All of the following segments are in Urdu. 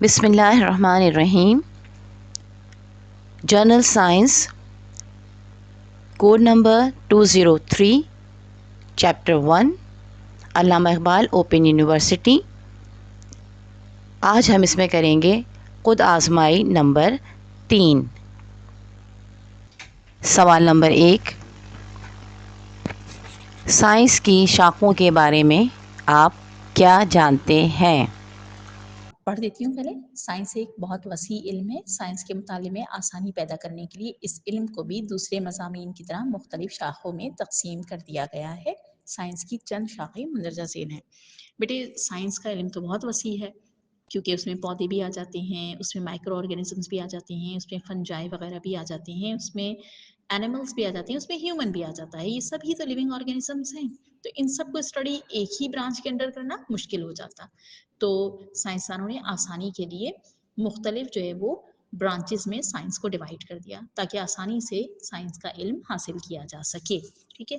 بسم اللہ الرحمن الرحیم. General science code number 203 chapter 1 Allama Iqbal open university. آج ہم اس میں کریں گے خود آزمائی نمبر 3. سوال نمبر 1. سائنس کی شاخوں کے بارے میں آپ کیا جانتے ہیں؟ پڑھ دیتی ہوں پہلے. سائنس ایک بہت وسیع علم ہے. سائنس کے مطالعے میں آسانی پیدا کرنے کے لیے اس علم کو بھی دوسرے مضامین کی طرح مختلف شاخوں میں تقسیم کر دیا گیا ہے. سائنس کی چند شاخیں مندرجہ ذیل ہیں. بیٹے سائنس کا علم تو بہت وسیع ہے، کیونکہ اس میں پودے بھی آ جاتے ہیں، اس میں مائکرو آرگینزمس بھی آ جاتے ہیں، اس میں فنجائی وغیرہ بھی آ جاتے ہیں، اس میں اینیملس بھی آ جاتے ہیں، اس میں ہیومن بھی آ جاتا ہے. یہ سب ہی تو لیونگ آرگینزمس ہیں. تو ان سب کو اسٹڈی ایک ہی برانچ کے انڈر کرنا مشکل ہو جاتا. تو سائنسدانوں نے آسانی کے لیے مختلف جو ہے وہ برانچز میں سائنس کو ڈیوائڈ کر دیا تاکہ آسانی سے سائنس کا علم حاصل کیا جا سکے. ٹھیک ہے،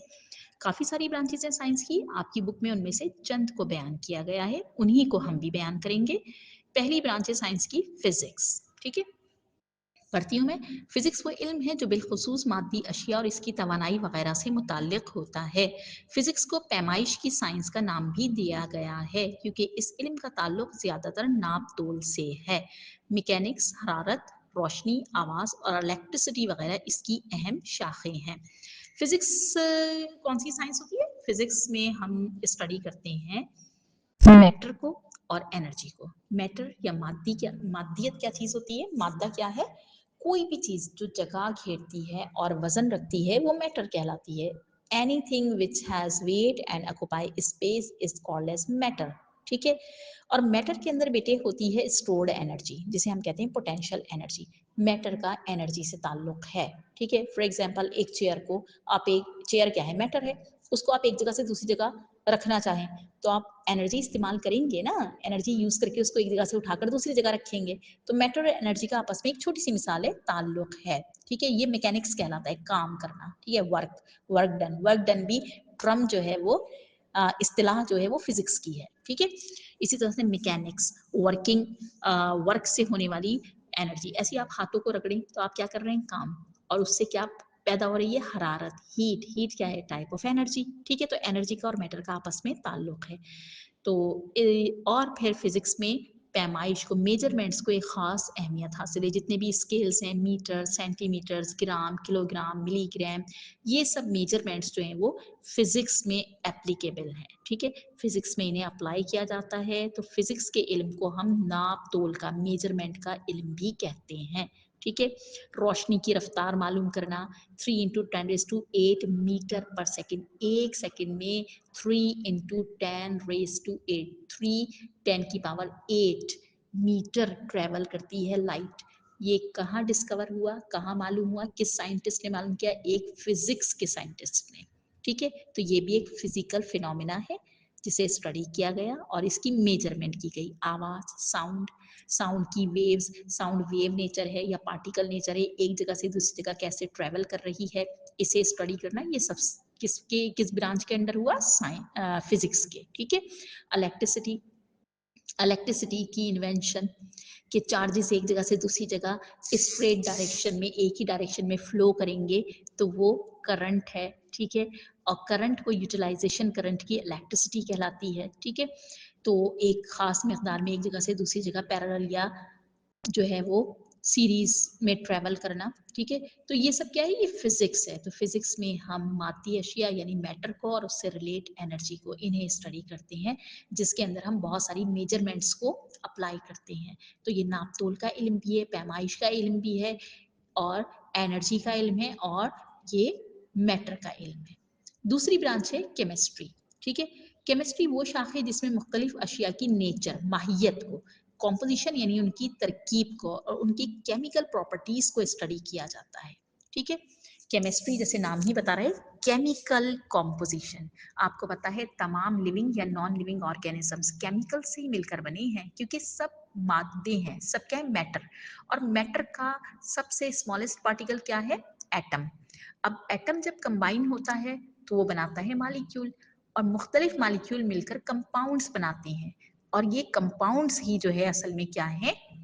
کافی ساری برانچز ہیں سائنس کی. آپ کی بک میں ان میں سے چند کو بیان کیا گیا ہے، انہی کو ہم بھی بیان کریں گے. پہلی برانچ ہے سائنس کی فزکس. ٹھیک ہے، پڑھتی ہوں میں. فزکس وہ علم ہے جو بالخصوص مادی اشیاء اور اس کی توانائی وغیرہ سے متعلق ہوتا ہے. فزکس کو پیمائش کی سائنس کا نام بھی دیا گیا ہے کیونکہ اس علم کا تعلق زیادہ تر ناپ تول سے ہے. میکینکس، حرارت، روشنی، آواز اور الیکٹرسٹی وغیرہ اس کی اہم شاخیں ہیں. فزکس کون سی سائنس ہوتی ہے؟ فزکس میں ہم اسٹڈی کرتے ہیں میٹر کو اور انرجی کو. میٹر یا مادیت کیا چیز ہوتی ہے؟ مادہ کیا ہے؟ کوئی بھی چیز جو جگہ گھیرتی ہے اور وزن رکھتی ہے وہ میٹر کہلاتی ہے. Anything which has weight and occupy space is called as matter. ٹھیک ہے، اور میٹر کے اندر بیٹے ہوتی ہے اسٹورڈ انرجی جسے ہم کہتے ہیں پوٹینشیل انرجی. میٹر کا انرجی سے تعلق ہے. ٹھیک ہے، فار ایگزامپل ایک چیئر کو آپ، ایک چیئر کیا ہے؟ میٹر ہے. اس کو آپ ایک جگہ سے دوسری جگہ رکھنا چاہیں تو آپ انرجی استعمال کریں گے نا، انرجی یوز کر کے اس کو ایک جگہ سے اٹھا کر دوسری جگہ رکھیں گے. تو میٹر اور انرجی کا آپس میں ایک چھوٹی سی مثال ہے، تعلق ہے. ٹھیک ہے، یہ میکینکس کہلاتا ہے، کام کرنا. ٹھیک ہے، ورک ڈن بھی ٹرم جو ہے وہ اصطلاح جو ہے وہ فزکس کی ہے. ٹھیک ہے، اسی طرح سے میکینکس ورک سے ہونے والی انرجی. ایسی آپ ہاتھوں کو رگڑیں تو آپ کیا کر رہے ہیں؟ کام. اور اس سے کیا پیدا ہو رہی ہے؟ حرارت، ہیٹ کیا ہے؟ Type of energy. ٹھیک ہے، تو انرجی کا اور میٹر کا آپس میں تعلق ہے. تو اور پھر فزکس میں پیمائش کو، میجرمنٹس کو ایک خاص اہمیت حاصل ہے. جتنے بھی اسکیلس ہیں، metre, centi matters, gram, kilo gram, ملی گرام، یہ سب میجرمنٹس جو ہیں وہ فزکس میں اپلیکیبل ہیں. ٹھیک ہے، فزکس میں انہیں اپلائی کیا جاتا ہے. تو فزکس کے علم کو ہم ناپ تول کا، میجرمنٹ کا علم بھی کہتے ہیں. ٹھیک ہے، روشنی کی رفتار معلوم کرنا، 3 × 10⁸ میٹر پر سیکنڈ. ایک سیکنڈ میں 3 × 10⁸ 3×10⁸ میٹر ٹریول کرتی ہے لائٹ. یہ کہاں ڈسکور ہوا، کہاں معلوم ہوا، کس سائنٹسٹ نے معلوم کیا؟ ایک فزکس کے سائنٹسٹ نے. ٹھیک ہے، تو یہ بھی ایک فزیکل فینومینا ہے جسے اسٹڈی کیا گیا اور اس کی میجرمنٹ کی گئی. آواز، ساؤنڈ کی ویوز، ساؤنڈ ویو نیچر ہے یا پارٹیکل نیچر ہے، ایک جگہ سے دوسری جگہ کیسے ٹریول کر رہی ہے، اسے اسٹڈی کرنا. یہ سب کس برانچ کے انڈر ہوا؟ فزکس کے. ٹھیک ہے، الیکٹرسٹی کی انوینشن کہ چارجز ایک جگہ سے دوسری جگہ اسٹریٹ ڈائریکشن میں، ایک ہی ڈائریکشن میں فلو کریں گے تو وہ کرنٹ ہے. ٹھیک ہے، اور کرنٹ کو یوٹیلائزیشن کرنٹ کی الیکٹرسٹی کہلاتی ہے. ٹھیک ہے، تو ایک خاص مقدار میں ایک جگہ سے دوسری جگہ پیرالل یا جو ہے وہ سیریز میں ٹریول کرنا. ٹھیک ہے، تو یہ سب کیا ہے؟ یہ فزکس ہے. تو فزکس میں ہم مادی اشیاء یعنی میٹر کو اور اس سے ریلیٹ انرجی کو، انہیں اسٹڈی کرتے ہیں جس کے اندر ہم بہت ساری میجرمنٹس کو اپلائی کرتے ہیں. تو یہ ناپ تول کا علم بھی ہے، پیمائش کا علم بھی ہے، اور انرجی کا علم ہے، اور یہ میٹر کا علم ہے. دوسری برانچ ہے کیمسٹری. ٹھیک ہے، کیمسٹری وہ شاخ ہے جس میں مختلف اشیاء کی نیچر، ماہیت کو، کمپوزیشن یعنی ان کی ترکیب کو اور ان کی کیمیکل پراپرٹیز کو اسٹڈی کیا جاتا ہے. ٹھیک ہے، کیمسٹری جیسے نام ہی بتا رہے کیمیکل کمپوزیشن. آپ کو پتا ہے تمام لیونگ یا نان لیونگ آرگینزمس کیمیکل سے ہی مل کر بنے ہیں کیونکہ سب مادے ہیں، سب کیا ہے؟ میٹر. اور میٹر کا سب سے اسمالسٹ پارٹیکل کیا ہے؟ ایٹم. اب ایٹم جب کمبائن ہوتا ہے تو وہ بناتا ہے مالیکیول، اور مختلف مالیکیول مل کر کمپاؤنڈز بناتے ہیں. اور یہ کمپاؤنڈز ہی جو ہے اصل میں کیا ہے؟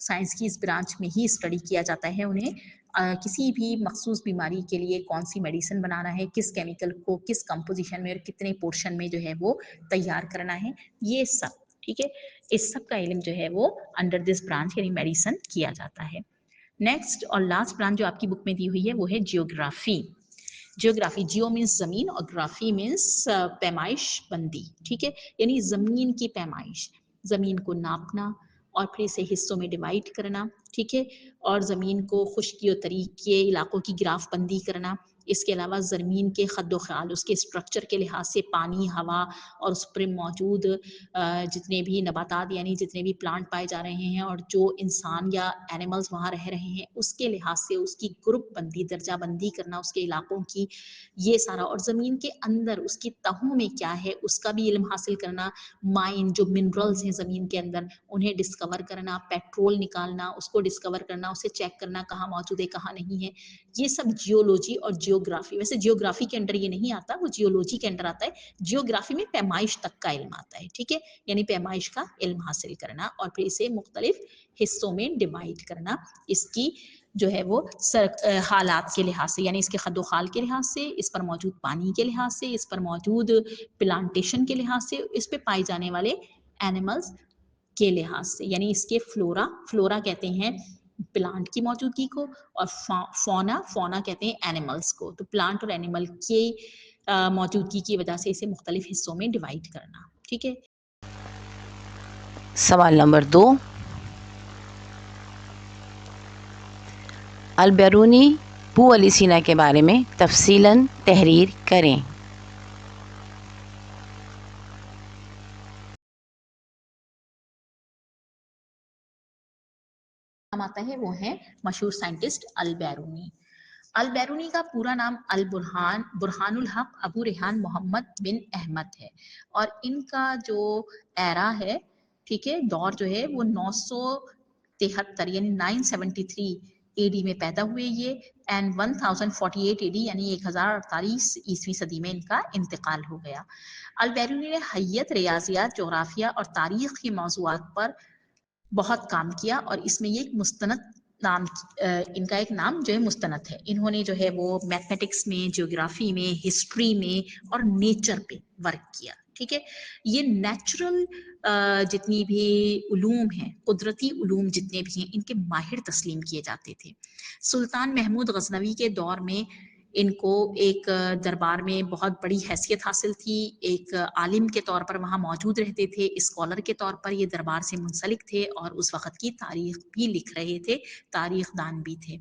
سائنس کی اس برانچ میں ہی اسٹڈی کیا جاتا ہے انہیں کسی بھی مخصوص بیماری کے لیے کون سی میڈیسن بنانا ہے، کس کیمیکل کو کس کمپوزیشن میں اور کتنے پورشن میں جو ہے وہ تیار کرنا ہے، یہ سب ٹھیک ہے، اس سب کا علم جو ہے وہ انڈر دس برانچ یعنی میڈیسن کیا جاتا ہے۔ نیکسٹ اور لاسٹ برانچ جو آپ کی بک میں دی ہوئی ہے وہ ہے جیوگرافی۔ جیوگرافی، جیو مینس زمین اور گرافی مینس پیمائش بندی، ٹھیک ہے، یعنی زمین کی پیمائش، زمین کو ناپنا اور پھر اسے حصوں میں ڈیوائڈ کرنا، ٹھیک ہے، اور زمین کو خشکی و تری کے علاقوں کی گراف بندی کرنا، اس کے علاوہ زمین کے خد و خال، اس کے اسٹرکچر کے لحاظ سے پانی، ہوا اور اس پر موجود جتنے بھی نباتات یعنی جتنے بھی پلانٹ پائے جا رہے ہیں اور جو انسان یا اینیملز وہاں رہ رہے ہیں اس کے لحاظ سے اس کی گروپ بندی، درجہ بندی کرنا اس کے علاقوں کی، یہ سارا، اور زمین کے اندر اس کی تہوں میں کیا ہے اس کا بھی علم حاصل کرنا، مائن جو منرلز ہیں زمین کے اندر انہیں ڈسکور کرنا، پیٹرول نکالنا، اس کو ڈسکور کرنا، اسے چیک کرنا کہاں موجود ہے کہاں نہیں ہے، یہ سب جیولوجی اور جیوگرافی، ویسے جیوگرافی کے انڈر یہ نہیں آتا، وہ جیولوجی کے انڈر آتا ہے، جیوگرافی میں پیمائش تک کا علم آتا ہے، ٹھیک ہے، یعنی پیمائش کا علم حاصل کرنا اور پھر اسے مختلف حصوں میں ڈیوائڈ کرنا، اس کی جو ہے وہ حالات کے لحاظ سے یعنی اس کے خد و خال کے لحاظ سے، اس پر موجود پانی کے لحاظ سے، اس پر موجود پلانٹیشن کے لحاظ سے، اس پہ پائے جانے والے اینیملز کے لحاظ سے، یعنی اس کے فلورا کہتے ہیں پلانٹ کی موجودگی کو اور فونا کہتے ہیں اینیملز کو، تو پلانٹ اور اینیمل کی موجودگی کی وجہ سے اسے مختلف حصوں میں ڈیوائڈ کرنا، ٹھیک ہے۔ سوال نمبر 2، البیرونی بو علی سینا کے بارے میں تفصیلاً تحریر کریں۔ نام آتا ہے وہ ہے مشہور سائنٹسٹ البیرونی۔ البیرونی کا پورا نام برہان الحق ابو ریحان محمد بن احمد ہے اور ان کا جو ایرا ہے، ٹھیک ہے، دور جو ہے وہ 973 یعنی 973 اے ڈی میں پیدا ہوئے یہ، اینڈ 1048 اے ڈی یعنی 1048 عیسوی صدی میں ان کا انتقال ہو گیا۔ البیرونی نے حیت، ریاضیات، جغرافیہ اور تاریخ کے موضوعات پر بہت کام کیا اور اس میں یہ ایک مستند نام، ان کا ایک نام جو ہے مستند ہے، انہوں نے جو ہے وہ میتھمیٹکس میں، جیوگرافی میں، ہسٹری میں اور نیچر پہ ورک کیا، ٹھیک ہے، یہ نیچرل جتنی بھی علوم ہیں، قدرتی علوم جتنے بھی ہیں، ان کے ماہر تسلیم کیے جاتے تھے۔ سلطان محمود غزنوی کے دور میں ان کو ایک دربار میں بہت بڑی حیثیت حاصل تھی، ایک عالم کے طور پر وہاں موجود رہتے تھے، اسکالر کے طور پر یہ دربار سے منسلک تھے اور اس وقت کی تاریخ بھی لکھ رہے تھے، تاریخ دان بھی تھے۔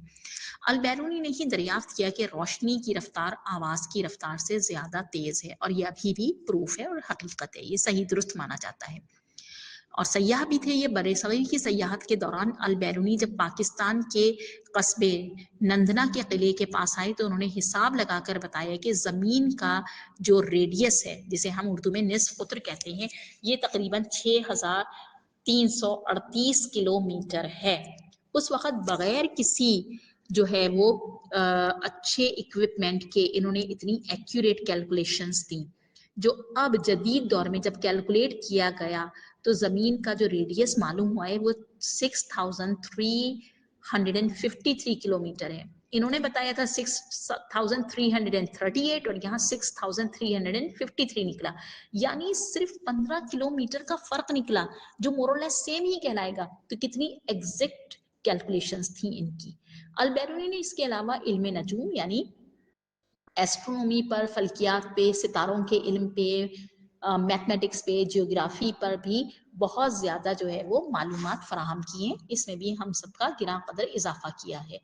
البیرونی نے ہی دریافت کیا کہ روشنی کی رفتار آواز کی رفتار سے زیادہ تیز ہے، اور یہ ابھی بھی پروف ہے اور حقیقت ہے، یہ صحیح درست مانا جاتا ہے۔ اور سیاح بھی تھے یہ، برِ صغیر کی سیاحت کے دوران البیرونی جب پاکستان کے قصبے نندنا کے قلعے کے پاس آئے تو انہوں نے حساب لگا کر بتایا کہ زمین کا جو ریڈیس ہے، جسے ہم اردو میں نصف قطر کہتے ہیں، یہ تقریباً 6338 کلومیٹر ہے۔ اس وقت بغیر کسی جو ہے وہ اچھے اکوپمنٹ کے انہوں نے اتنی ایکوریٹ کیلکولیشنز دیں، جو اب جدید دور میں جب کیلکولیٹ کیا گیا تو زمین کا جو ریڈیس معلوم ہوا ہے وہ 6353 کلومیٹر ہے، انہوں نے بتایا تھا 6338 اور یہاں 6353 نکلا، یعنی صرف 15 کلومیٹر کا فرق نکلا، جو مور اور لیس سیم ہی کہلائے گا، تو کتنی ایگزیکٹ کیلکولیشنز تھیں ان کی۔ البیرونی نے اس کے علاوہ علم نجوم یعنی ایسٹرونومی پر، فلکیات پہ، ستاروں کے علم پہ، میتھمیٹکس پہ، جیوگرافی پر بھی بہت زیادہ جو ہے وہ معلومات فراہم کی ہیں، اس میں بھی ہم سب کا گراں قدر اضافہ کیا ہے۔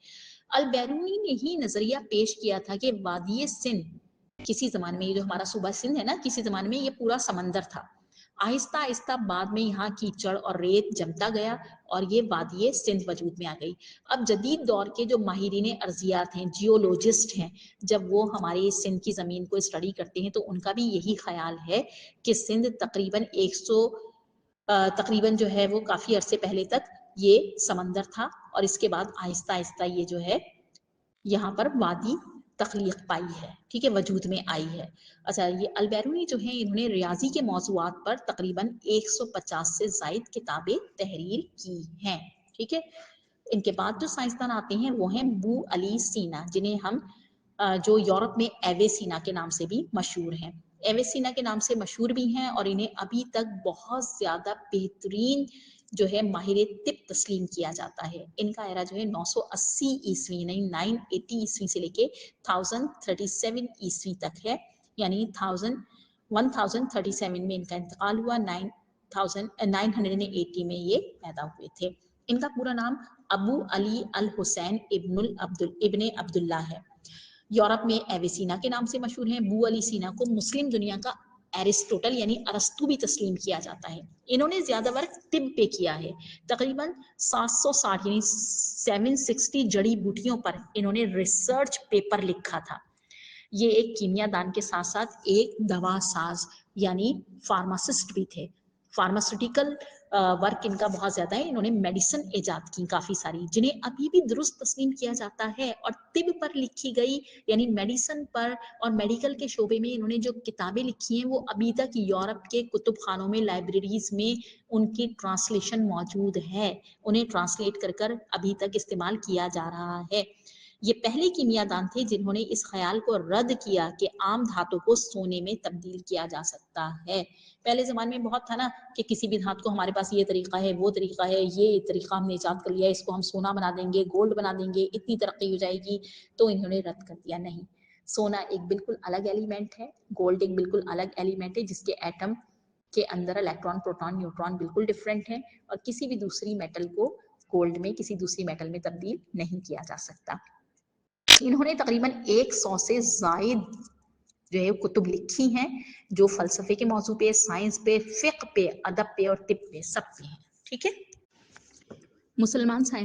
البیرونی نے ہی نظریہ پیش کیا تھا کہ وادی سندھ کسی زمانے میں، یہ جو ہمارا صوبہ سندھ ہے نا، کسی زمانے میں یہ پورا سمندر تھا، آہستہ آہستہ بعد میں یہاں کیچڑ اور ریت جمتا گیا اور یہ وادی سندھ وجود میں آ گئی۔ اب جدید دور کے جو ماہرین ارضیات ہیں، جیولوجسٹ ہیں، جب وہ ہماری سندھ کی زمین کو اسٹڈی کرتے ہیں تو ان کا بھی یہی خیال ہے کہ سندھ تقریباً جو ہے وہ کافی عرصے پہلے تک یہ سمندر تھا اور اس کے بعد آہستہ آہستہ یہ جو ہے یہاں پر وادی تخلیق پائی ہے، ٹھیک ہے، وجود میں آئی ہے۔ اچھا، یہ البیرونی جو ہیں انہوں نے ریاضی کے موضوعات پر تقریباً 150 سے زائد کتابیں تحریر کی ہیں۔ ٹھیک ہے. ان کے بعد جو سائنسدان آتے ہیں وہ ہیں بو علی سینا، جنہیں ہم جو یورپ میں ایویسینا کے نام سے بھی مشہور ہیں. ایویسینا کے نام سے مشہور بھی ہیں اور انہیں ابھی تک بہت زیادہ بہترین جو ہے ماہر طب تسلیم کیا جاتا ہے. ان کا ایرا جو ہے 980 عیسوی یعنی 980 عیسوی سے لے کے 1037 عیسوی تک ہے، یعنی 1037 میں ان کا انتقال ہوا، 980 میں یہ پیدا ہوئے تھے. ان کا پورا نام ابو علی الحسین ابن عبداللہ ہے. یورپ میں ایویسینا کے نام سے مشہور ہیں. بو علی سینا کو مسلم دنیا کا ایرسٹوٹل یعنی ارسطو بھی تسلیم کیا جاتا ہے. انہوں نے زیادہ ورک طب پہ کیا ہے. تقریباً 760 یعنی 760 جڑی بوٹیوں پر انہوں نے ریسرچ پیپر لکھا تھا. یہ ایک کیمیا دان کے ساتھ ساتھ ایک دوا ساز یعنی فارماسسٹ بھی تھے. فارماسیوٹیکل ورک ان کا بہت زیادہ ہے. انہوں نے میڈیسن ایجاد کی کافی ساری، جنہیں ابھی بھی درست تسلیم کیا جاتا ہے. اور طب پر لکھی گئی یعنی میڈیسن پر اور میڈیکل کے شعبے میں انہوں نے جو کتابیں لکھی ہیں وہ ابھی تک یورپ کے کتب خانوں میں، لائبریریز میں ان کی ٹرانسلیشن موجود ہے. انہیں ٹرانسلیٹ کر کر ابھی تک استعمال کیا جا رہا ہے. یہ پہلے کیمیا دان تھے جنہوں نے اس خیال کو رد کیا کہ عام دھاتوں کو سونے میں تبدیل کیا جا سکتا ہے. پہلے زمانے میں بہت تھا نا کہ کسی بھی دھات کو ہمارے پاس یہ طریقہ ہے، وہ طریقہ ہے، یہ طریقہ ہم نے ایجاد کر لیا، اس کو ہم سونا بنا دیں گے، گولڈ بنا دیں گے، اتنی ترقی ہو جائے گی. تو انہوں نے رد کر دیا، نہیں، سونا ایک بالکل الگ ایلیمنٹ ہے، گولڈ ایک بالکل الگ ایلیمنٹ ہے جس کے ایٹم کے اندر الیکٹران، پروٹون، نیوٹران بالکل ڈفرینٹ ہیں اور کسی بھی دوسری میٹل کو گولڈ میں کسی دوسری میٹل میں تبدیل نہیں کیا جا سکتا. انہوں نے تقریباً 100 سے زائد جو ہے کتب لکھی ہیں جو فلسفے کے موضوع پہ، سائنس پہ، فقہ پہ، ادب پہ اور طب پہ، سب پہ ہیں. ٹھیک ہے. مسلمان سائنس